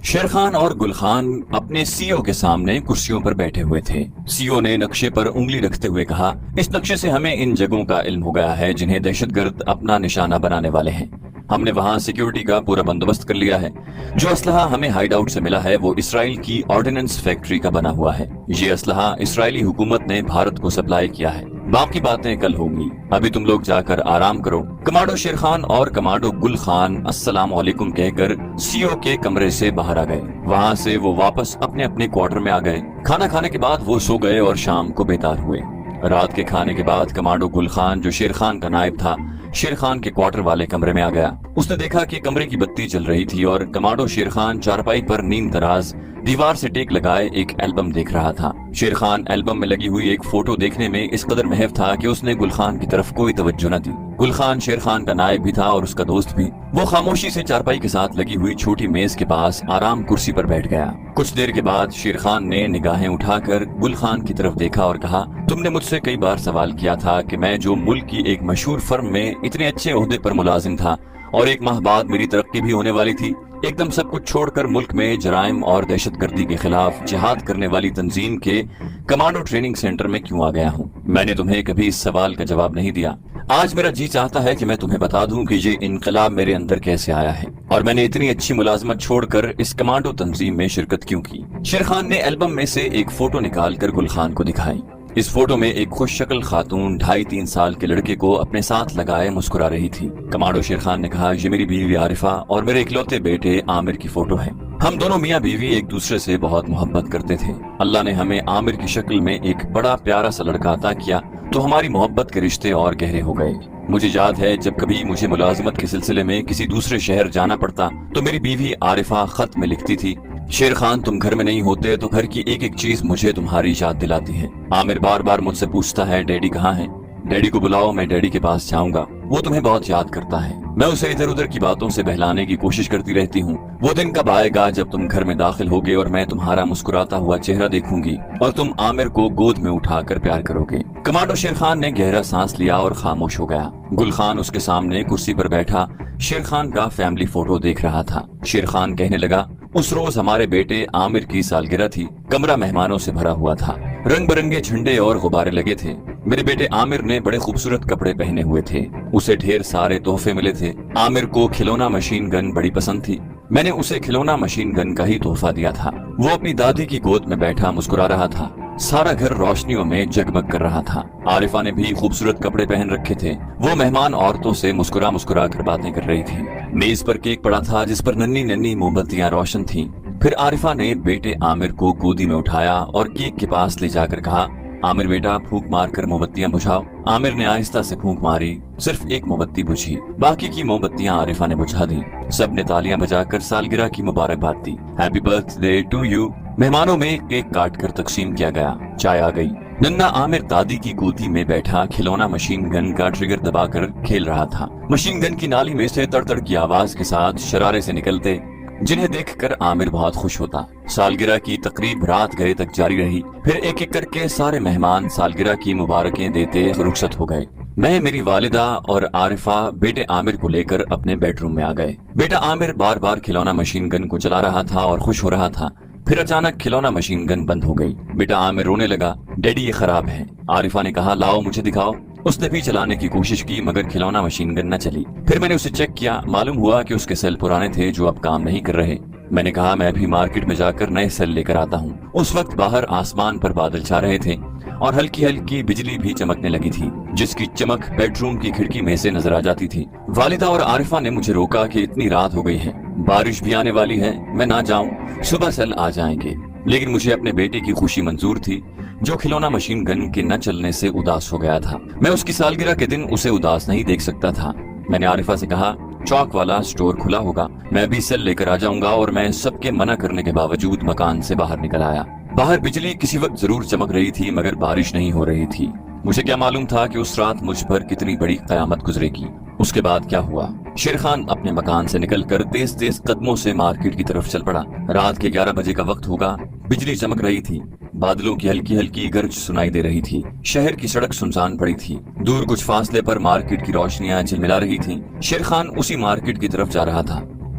شیر خان اور گل خان اپنے سی او کے سامنے کرسیوں پر بیٹھے ہوئے تھے۔ سی او نے نقشے پر انگلی رکھتے ہوئے کہا، اس نقشے سے ہمیں ان جگہوں کا علم ہو گیا ہے جنہیں دہشت گرد اپنا نشانہ بنانے والے ہیں۔ ہم نے وہاں سیکیورٹی کا پورا بندوبست کر لیا ہے۔ جو اسلحہ ہمیں ہائیڈ آؤٹ سے ملا ہے وہ اسرائیل کی آرڈیننس فیکٹری کا بنا ہوا ہے۔ یہ اسلحہ اسرائیلی حکومت نے بھارت کو سپلائی کیا ہے۔ باقی باتیں کل ہوگی، ابھی تم لوگ جا کر آرام کرو۔ کمانڈو شیر خان اور کمانڈو گل خان السلام علیکم کہہ کر سی او کے کمرے سے باہر آ گئے۔ وہاں سے وہ واپس اپنے اپنے کوارٹر میں آ گئے۔ کھانا کھانے کے بعد وہ سو گئے اور شام کو بیدار ہوئے۔ رات کے کھانے کے بعد کمانڈو گل خان، جو شیر خان کا نائب تھا، شیر خان کے کوارٹر والے کمرے میں آ گیا۔ اس نے دیکھا کہ کمرے کی بتی جل رہی تھی اور کمانڈو شیر خان چارپائی پر نیم دراز دیوار سے ٹیک لگائے ایک البم دیکھ رہا تھا۔ شیر خان البم میں لگی ہوئی ایک فوٹو دیکھنے میں اس قدر محو تھا کہ اس نے گل خان کی طرف کوئی توجہ نہ دی۔ گل خان شیر خان کا نائب بھی تھا اور اس کا دوست بھی۔ وہ خاموشی سے چارپائی کے ساتھ لگی ہوئی چھوٹی میز کے پاس آرام کرسی پر بیٹھ گیا۔ کچھ دیر کے بعد شیر خان نے نگاہیں اٹھا کر گل خان کی طرف دیکھا اور کہا، تم نے مجھ سے کئی بار سوال کیا تھا کہ میں جو ملک کی ایک مشہور فرم میں اتنے اچھے عہدے پر ملازم تھا اور ایک ماہ بعد میری ترقی بھی ہونے والی تھی، ایک دم سب کچھ چھوڑ کر ملک میں جرائم اور دہشت گردی کے خلاف جہاد کرنے والی تنظیم کے کمانڈو ٹریننگ سینٹر میں کیوں آ گیا ہوں؟ میں نے تمہیں کبھی اس سوال کا جواب نہیں دیا۔ آج میرا جی چاہتا ہے کہ میں تمہیں بتا دوں کہ یہ انقلاب میرے اندر کیسے آیا ہے اور میں نے اتنی اچھی ملازمت چھوڑ کر اس کمانڈو تنظیم میں شرکت کیوں کی۔ شیر خان نے البم میں سے ایک فوٹو نکال کر گل خان کو دکھائی۔ اس فوٹو میں ایک خوش شکل خاتون 2.5-3 سال کے لڑکے کو اپنے ساتھ لگائے مسکرا رہی تھی۔ کمانڈو شیر خان نے کہا، یہ میری بیوی عارفہ اور میرے اکلوتے بیٹے عامر کی فوٹو ہے۔ ہم دونوں میاں بیوی ایک دوسرے سے بہت محبت کرتے تھے۔ اللہ نے ہمیں عامر کی شکل میں ایک بڑا پیارا سا لڑکا عطا کیا تو ہماری محبت کے رشتے اور گہرے ہو گئے۔ مجھے یاد ہے جب کبھی مجھے ملازمت کے سلسلے میں کسی دوسرے شہر جانا پڑتا تو میری بیوی عارفہ خط میں لکھتی تھی، شیر خان تم گھر میں نہیں ہوتے تو گھر کی ایک ایک چیز مجھے تمہاری یاد دلاتی ہے۔ عامر بار بار مجھ سے پوچھتا ہے، ڈیڈی کہاں ہیں؟ ڈیڈی کو بلاؤ، میں ڈیڈی کے پاس جاؤں گا، وہ تمہیں بہت یاد کرتا ہے۔ میں اسے ادھر ادھر کی باتوں سے بہلانے کی کوشش کرتی رہتی ہوں۔ وہ دن کب آئے گا جب تم گھر میں داخل ہوگے اور میں تمہارا مسکراتا ہوا چہرہ دیکھوں گی اور تم عامر کو گود میں اٹھا کر پیار کرو گے۔ کمانڈو شیر خان نے گہرا سانس لیا اور خاموش ہو گیا۔ گل خان اس کے سامنے کرسی پر بیٹھا شیر خان کا فیملی فوٹو دیکھ رہا تھا۔ شیر خان کہنے لگا، اس روز ہمارے بیٹے عامر کی سالگرہ تھی۔ کمرہ مہمانوں سے بھرا ہوا تھا، رنگ برنگے جھنڈے اور غبارے لگے تھے۔ میرے بیٹے عامر نے بڑے خوبصورت کپڑے پہنے ہوئے تھے، اسے ڈھیر سارے تحفے ملے تھے۔ عامر کو کھلونا مشین گن بڑی پسند تھی، میں نے اسے کھلونا مشین گن کا ہی تحفہ دیا تھا۔ وہ اپنی دادی کی گود میں بیٹھا مسکرا رہا تھا، سارا گھر روشنیوں میں جگمگ کر رہا تھا۔ عارفہ نے بھی خوبصورت کپڑے پہن رکھے تھے، وہ مہمان عورتوں سے مسکرا مسکرا کر باتیں کر رہی تھی۔ میز پر کیک پڑا تھا جس پر ننھی ننھی موم بتیاں روشن تھیں۔ پھر عارفہ نے بیٹے عامر کو گودی میں اٹھایا اور کیک کے پاس لے جا کر کہا، عامر بیٹا پھونک مار کر موم بتیاں بجھاؤ۔ عامر نے آہستہ سے پھونک ماری، صرف ایک موم بتی بجھی، باقی کی موم بتیاں عارفہ نے بجھا دی۔ سب نے تالیاں بجا کر سالگرہ کی مبارکباد دی۔ Happy birthday to you. مہمانوں میں کیک کاٹ کر تقسیم کیا گیا، چائے آ گئی۔ ننھا عامر دادی کی گودی میں بیٹھا کھلونا مشین گن کا ٹریگر دبا کر کھیل رہا تھا۔ مشین گن کی نالی میں سے تڑ تڑ کی آواز کے ساتھ شرارے سے نکلتے، جنہیں دیکھ کر عامر بہت خوش ہوتا۔ سالگرہ کی تقریب رات گئے تک جاری رہی، پھر ایک ایک کر کے سارے مہمان سالگرہ کی مبارکیں دیتے رخصت ہو گئے۔ میں، میری والدہ اور عارفہ بیٹے عامر کو لے کر اپنے بیڈ روم میں آ گئے۔ بیٹا عامر بار بار کھلونا مشین گن کو چلا رہا تھا اور خوش ہو رہا تھا۔ پھر اچانک کھلونا مشین گن بند ہو گئی۔ بیٹا عامر رونے لگا، ڈیڈی یہ خراب ہے۔ عارفہ نے کہا، لاؤ مجھے دکھاؤ۔ اس نے بھی چلانے کی کوشش کی مگر کھلونا مشین گن نہ چلی۔ پھر میں نے اسے چیک کیا، معلوم ہوا کہ اس کے سیل پرانے تھے جو اب کام نہیں کر رہے۔ میں نے کہا، میں بھی مارکیٹ میں جا کر نئے سیل لے کر آتا ہوں۔ اس وقت باہر آسمان پر بادل چھا رہے تھے اور ہلکی ہلکی بجلی بھی چمکنے لگی تھی، جس کی چمک بیڈ روم کی کھڑکی میں سے نظر آ جاتی تھی۔ والدہ اور عارفہ نے مجھے روکا کہ اتنی رات ہو گئی ہے، بارش بھی آنے والی ہے، میں نہ جاؤں، صبح سیل آ جائیں گے۔ لیکن مجھے اپنے بیٹے کی خوشی منظور تھی جو کھلونا مشین گن کے نہ چلنے سے اداس ہو گیا تھا۔ میں اس کی سالگرہ کے دن اسے اداس نہیں دیکھ سکتا تھا۔ میں نے عارفہ سے کہا، چوک والا سٹور کھلا ہوگا، میں بھی سیل لے کر آ جاؤں گا، اور میں سب کے منع کرنے کے باوجود مکان سے باہر نکل آیا۔ باہر بجلی کسی وقت ضرور چمک رہی تھی مگر بارش نہیں ہو رہی تھی۔ مجھے کیا معلوم تھا کہ اس رات مجھ پر کتنی بڑی قیامت گزرے گی۔ اس کے بعد کیا ہوا؟ شیر خان اپنے مکان سے نکل کر تیز تیز قدموں سے مارکیٹ کی طرف چل پڑا۔ رات کے 11 بجے کا وقت ہوگا، بجلی چمک رہی تھی، بادلوں کی ہلکی ہلکی گرج سنائی دے رہی تھی۔ شہر کی سڑک سنسان پڑی تھی، دور کچھ فاصلے پر مارکیٹ کی روشنیاں جھلملا رہی تھیں۔ شیر خان اسی مارکیٹ کی طرف جا رہا تھا۔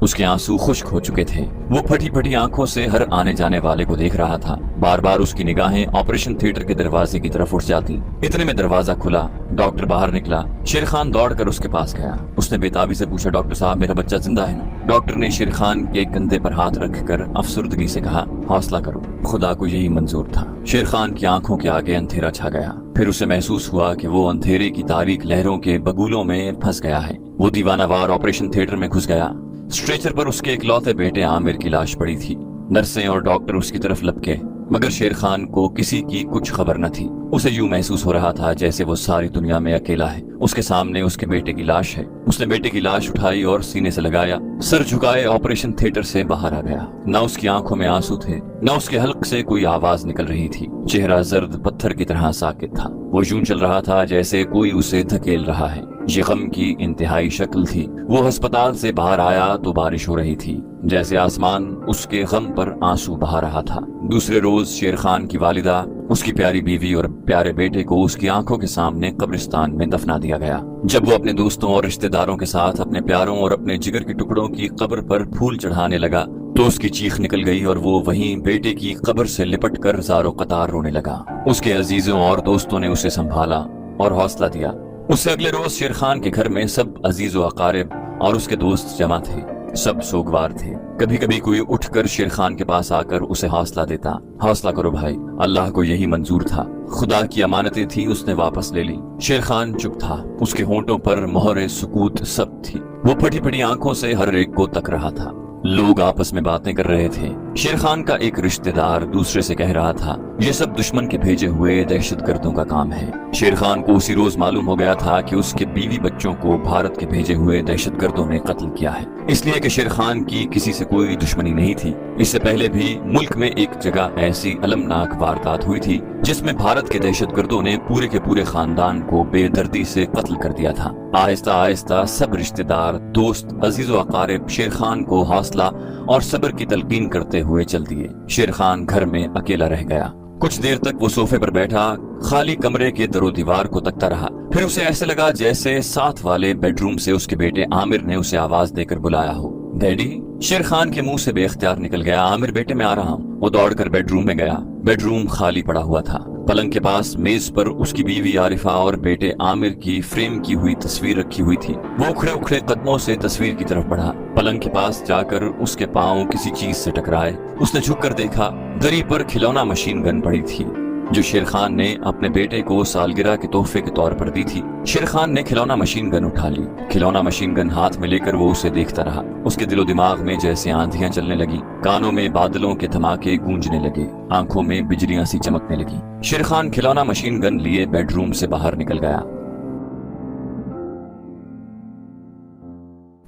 اس کے آنسو خشک ہو چکے تھے۔ وہ پھٹی پھٹی آنکھوں سے ہر آنے جانے والے کو دیکھ رہا تھا۔ بار بار اس کی نگاہیں آپریشن تھیٹر کے دروازے کی طرف اٹھ جاتی۔ اتنے میں دروازہ کھلا، ڈاکٹر باہر نکلا۔ شیر خان دوڑ کر اس کے پاس گیا۔ اس نے بے تابی سے پوچھا، ڈاکٹر صاحب میرا بچہ زندہ ہے نا؟ ڈاکٹر نے شیر خان کے کندھے پر ہاتھ رکھ کر افسردگی سے کہا، حوصلہ کرو، خدا کو یہی منظور تھا۔ شیر خان کی آنکھوں کے آگے اندھیرا چھا گیا۔ پھر اسے محسوس ہوا کہ وہ اندھیرے کی تاریک لہروں کے بگولوں میں پھنس گیا ہے۔ وہ دیوانہ وار آپریشن تھیٹر میں گھس گیا۔ اسٹریچر پر اس کے اکلوتے بیٹے عامر کی لاش پڑی تھی۔ نرسیں اور ڈاکٹر اس کی طرف لپکے، مگر شیر خان کو کسی کی کچھ خبر نہ تھی۔ اسے یوں محسوس ہو رہا تھا جیسے وہ ساری دنیا میں اکیلا ہے۔ اس کے سامنے اس کے بیٹے کی لاش ہے۔ اس نے بیٹے کی لاش اٹھائی اور سینے سے لگایا، سر جھکائے آپریشن تھیٹر سے باہر آ گیا۔ نہ اس کی آنکھوں میں آنسو تھے، نہ اس کے حلق سے کوئی آواز نکل رہی تھی۔ چہرہ زرد پتھر کی طرح ساکت تھا۔ وہ یوں چل رہا تھا جیسے کوئی اسے دھکیل رہا ہے۔ یہ غم کی انتہائی شکل تھی۔ وہ ہسپتال سے باہر آیا تو بارش ہو رہی تھی، جیسے آسمان اس کے غم پر آنسو بہا رہا تھا۔ دوسرے روز شیر خان کی والدہ، اس کی پیاری بیوی اور پیارے بیٹے کو اس کی آنکھوں کے سامنے قبرستان میں دفنا دیا گیا۔ جب وہ اپنے دوستوں اور رشتہ داروں کے ساتھ اپنے پیاروں اور اپنے جگر کے ٹکڑوں کی قبر پر پھول چڑھانے لگا تو اس کی چیخ نکل گئی اور وہ وہیں بیٹے کی قبر سے لپٹ کر زاروں قطار رونے لگا۔ اس کے عزیزوں اور دوستوں نے اسے سنبھالا اور حوصلہ دیا۔ اس سے اگلے روز شیر خان کے گھر میں سب عزیز و اقارب اور اس کے دوست جمع تھے۔ سب سوگوار تھے۔ کبھی کبھی کوئی اٹھ کر شیر خان کے پاس آ کر اسے حوصلہ دیتا، حوصلہ کرو بھائی، اللہ کو یہی منظور تھا، خدا کی امانتیں تھی، اس نے واپس لے لی۔ شیر خان چپ تھا، اس کے ہونٹوں پر مہر سکوت سب تھی۔ وہ پھٹی پھٹی آنکھوں سے ہر ایک کو تک رہا تھا۔ لوگ آپس میں باتیں کر رہے تھے۔ شیر خان کا ایک رشتہ دار دوسرے سے کہہ رہا تھا، یہ سب دشمن کے بھیجے ہوئے دہشت گردوں کا کام ہے۔ شیر خان کو اسی روز معلوم ہو گیا تھا کہ اس کے بیوی بچوں کو بھارت کے بھیجے ہوئے دہشت گردوں نے قتل کیا ہے، اس لیے کہ شیر خان کی کسی سے کوئی دشمنی نہیں تھی۔ اس سے پہلے بھی ملک میں ایک جگہ ایسی المناک واردات ہوئی تھی جس میں بھارت کے دہشت گردوں نے پورے کے پورے خاندان کو بے دردی سے قتل کر دیا تھا۔ آہستہ آہستہ سب رشتہ دار، دوست، عزیز و اقارب شیر خان کو حوصلہ اور صبر کی تلقین کرتے ہوئے چل دیے۔ شیر خان گھر میں اکیلا رہ گیا۔ کچھ دیر تک وہ صوفے پر بیٹھا خالی کمرے کے در و دیوار کو تکتا رہا۔ پھر اسے ایسے لگا جیسے ساتھ والے بیڈ روم سے اس کے بیٹے عامر نے اسے آواز دے کر بلایا ہو، ڈیڈی۔ شیر خان کے منہ سے بے اختیار نکل گیا، عامر بیٹے میں آ رہا ہوں۔ وہ دوڑ کر بیڈ روم میں گیا۔ بیڈ روم خالی پڑا ہوا تھا۔ پلنگ کے پاس میز پر اس کی بیوی عارفہ اور بیٹے عامر کی فریم کی ہوئی تصویر رکھی ہوئی تھی۔ وہ اکھڑے اکھڑے قدموں سے تصویر کی طرف بڑھا۔ پلنگ کے پاس جا کر اس کے پاؤں کسی چیز سے ٹکرائے۔ اس نے جھک کر دیکھا، دری پر کھلونا مشین گن پڑی تھی جو شیر خان نے اپنے بیٹے کو سالگرہ کے تحفے کے طور پر دی تھی۔ شیر خان نے کھلونا مشین گن اٹھا لی۔ کھلونا مشین گن ہاتھ میں لے کر وہ اسے دیکھتا رہا۔ اس کے دل و دماغ میں جیسے آندھیاں چلنے لگی، کانوں میں بادلوں کے دھماکے گونجنے لگے، آنکھوں میں بجلیاں سی چمکنے لگی۔ شیر خان کھلونا مشین گن لیے بیڈ روم سے باہر نکل گیا۔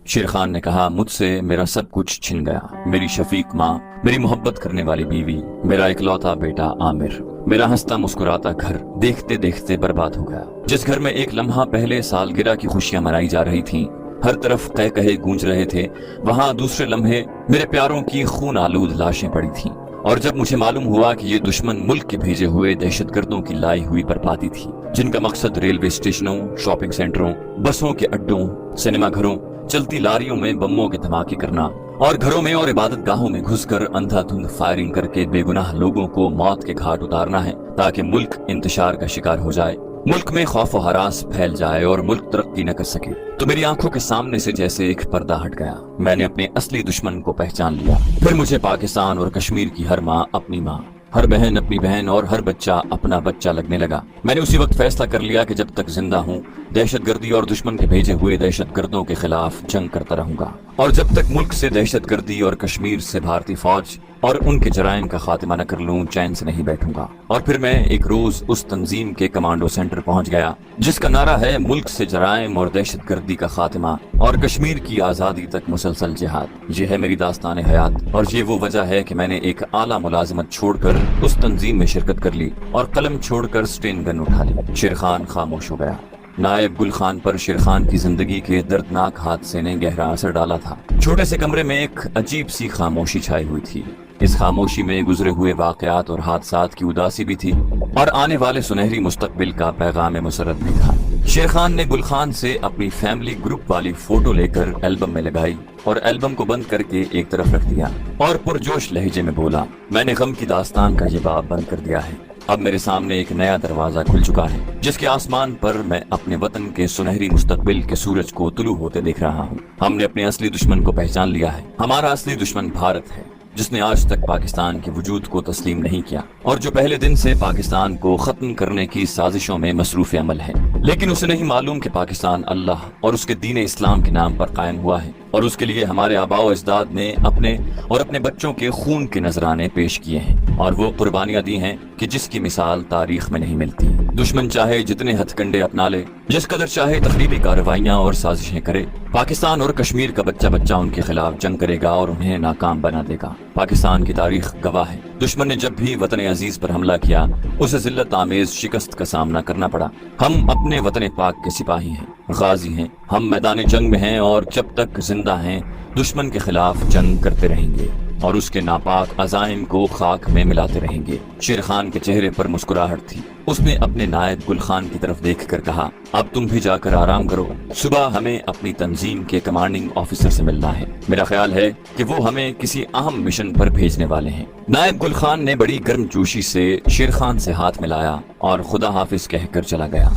شیر خان نے کہا، مجھ سے میرا سب کچھ چھن گیا، میری شفیق ماں، میری محبت کرنے والی بیوی، میرا اکلوتا بیٹا عامر، میرا ہنستا مسکراتا گھر دیکھتے دیکھتے برباد ہو گیا۔ جس گھر میں ایک لمحہ پہلے سالگرہ کی خوشیاں منائی جا رہی تھیں، ہر طرف قہقہے گونج رہے تھے، وہاں دوسرے لمحے میرے پیاروں کی خون آلود لاشیں پڑی تھیں۔ اور جب مجھے معلوم ہوا کہ یہ دشمن ملک کے بھیجے ہوئے دہشت گردوں کی لائی ہوئی بربادی تھی، جن کا مقصد ریلوے اسٹیشنوں، شاپنگ سینٹروں، بسوں کے اڈوں، سنیما گھروں، چلتی لاریوں میں بموں کے دھماکے کرنا اور گھروں میں اور عبادت گاہوں میں گھس کر اندھا دھند فائرنگ کر کے بے گناہ لوگوں کو موت کے گھاٹ اتارنا ہے تاکہ ملک انتشار کا شکار ہو جائے، ملک میں خوف و ہراس پھیل جائے اور ملک ترقی نہ کر سکے، تو میری آنکھوں کے سامنے سے جیسے ایک پردہ ہٹ گیا۔ میں نے اپنے اصلی دشمن کو پہچان لیا۔ پھر مجھے پاکستان اور کشمیر کی ہر ماں اپنی ماں، ہر بہن اپنی بہن اور ہر بچہ اپنا بچہ لگنے لگا۔ میں نے اسی وقت فیصلہ کر لیا کہ جب تک زندہ ہوں دہشت گردی اور دشمن کے بھیجے ہوئے دہشت گردوں کے خلاف جنگ کرتا رہوں گا، اور جب تک ملک سے دہشت گردی اور کشمیر سے بھارتی فوج اور ان کے جرائم کا خاتمہ نہ کر لوں چین سے نہیں بیٹھوں گا۔ اور پھر میں ایک روز اس تنظیم کے کمانڈو سینٹر پہنچ گیا جس کا نعرہ ہے ملک سے جرائم اور دہشت گردی کا خاتمہ اور کشمیر کی آزادی تک مسلسل جہاد۔ یہ ہے میری داستان حیات، اور یہ وہ وجہ ہے کہ میں نے ایک اعلیٰ ملازمت چھوڑ کر اس تنظیم میں شرکت کر لی اور قلم چھوڑ کر اسٹین گن اٹھا لی۔ شیر خان خاموش ہو گیا۔ نائب گل خان پر شیر خان کی زندگی کے دردناک حادثے نے گہرا اثر ڈالا تھا۔ چھوٹے سے کمرے میں ایک عجیب سی خاموشی چھائی ہوئی تھی۔ اس خاموشی میں گزرے ہوئے واقعات اور حادثات کی اداسی بھی تھی اور آنے والے سنہری مستقبل کا پیغام مسرت بھی تھا۔ شیر خان نے گل خان سے اپنی فیملی گروپ والی فوٹو لے کر البم میں لگائی اور ایلبم کو بند کر کے ایک طرف رکھ دیا اور پرجوش لہجے میں بولا، میں نے غم کی داستان کا یہ باب بند کر دیا ہے۔ اب میرے سامنے ایک نیا دروازہ کھل چکا ہے جس کے آسمان پر میں اپنے وطن کے سنہری مستقبل کے سورج کو طلوع ہوتے دیکھ رہا ہوں۔ ہم نے اپنے اصلی دشمن کو پہچان لیا ہے۔ ہمارا اصلی دشمن بھارت ہے، جس نے آج تک پاکستان کے وجود کو تسلیم نہیں کیا اور جو پہلے دن سے پاکستان کو ختم کرنے کی سازشوں میں مصروف عمل ہے، لیکن اسے نہیں معلوم کہ پاکستان اللہ اور اس کے دین اسلام کے نام پر قائم ہوا ہے، اور اس کے لیے ہمارے آباء و اجداد نے اپنے بچوں کے خون کے نذرانے پیش کیے ہیں اور وہ قربانیاں دی ہیں کہ جس کی مثال تاریخ میں نہیں ملتی۔ دشمن چاہے جتنے ہتھ کنڈے اپنا لے، جس قدر چاہے تخریبی کارروائیاں اور سازشیں کرے، پاکستان اور کشمیر کا بچہ بچہ ان کے خلاف جنگ کرے گا اور انہیں ناکام بنا دے گا۔ پاکستان کی تاریخ گواہ ہے، دشمن نے جب بھی وطن عزیز پر حملہ کیا اسے ذلت آمیز شکست کا سامنا کرنا پڑا۔ ہم اپنے وطن پاک کے سپاہی ہیں، غازی ہیں، ہم میدان جنگ میں ہیں اور جب تک زندہ ہیں دشمن کے خلاف جنگ کرتے رہیں گے اور اس کے ناپاک عزائم کو خاک میں ملاتے رہیں گے۔ شیر خان کے چہرے پر مسکراہٹ تھی۔ اس نے اپنے نائب گل خان کی طرف دیکھ کر کہا، اب تم بھی جا کر آرام کرو، صبح ہمیں اپنی تنظیم کے کمانڈنگ آفیسر سے ملنا ہے۔ میرا خیال ہے کہ وہ ہمیں کسی اہم مشن پر بھیجنے والے ہیں۔ نائب گل خان نے بڑی گرم جوشی سے شیر خان سے ہاتھ ملایا اور خدا حافظ کہہ کر چلا گیا۔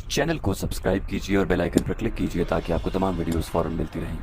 چینل کو سبسکرائب کیجیے اور بیل آئیکن پر کلک کیجیے تاکہ آپ کو تمام ویڈیوز فوراً ملتی رہیں۔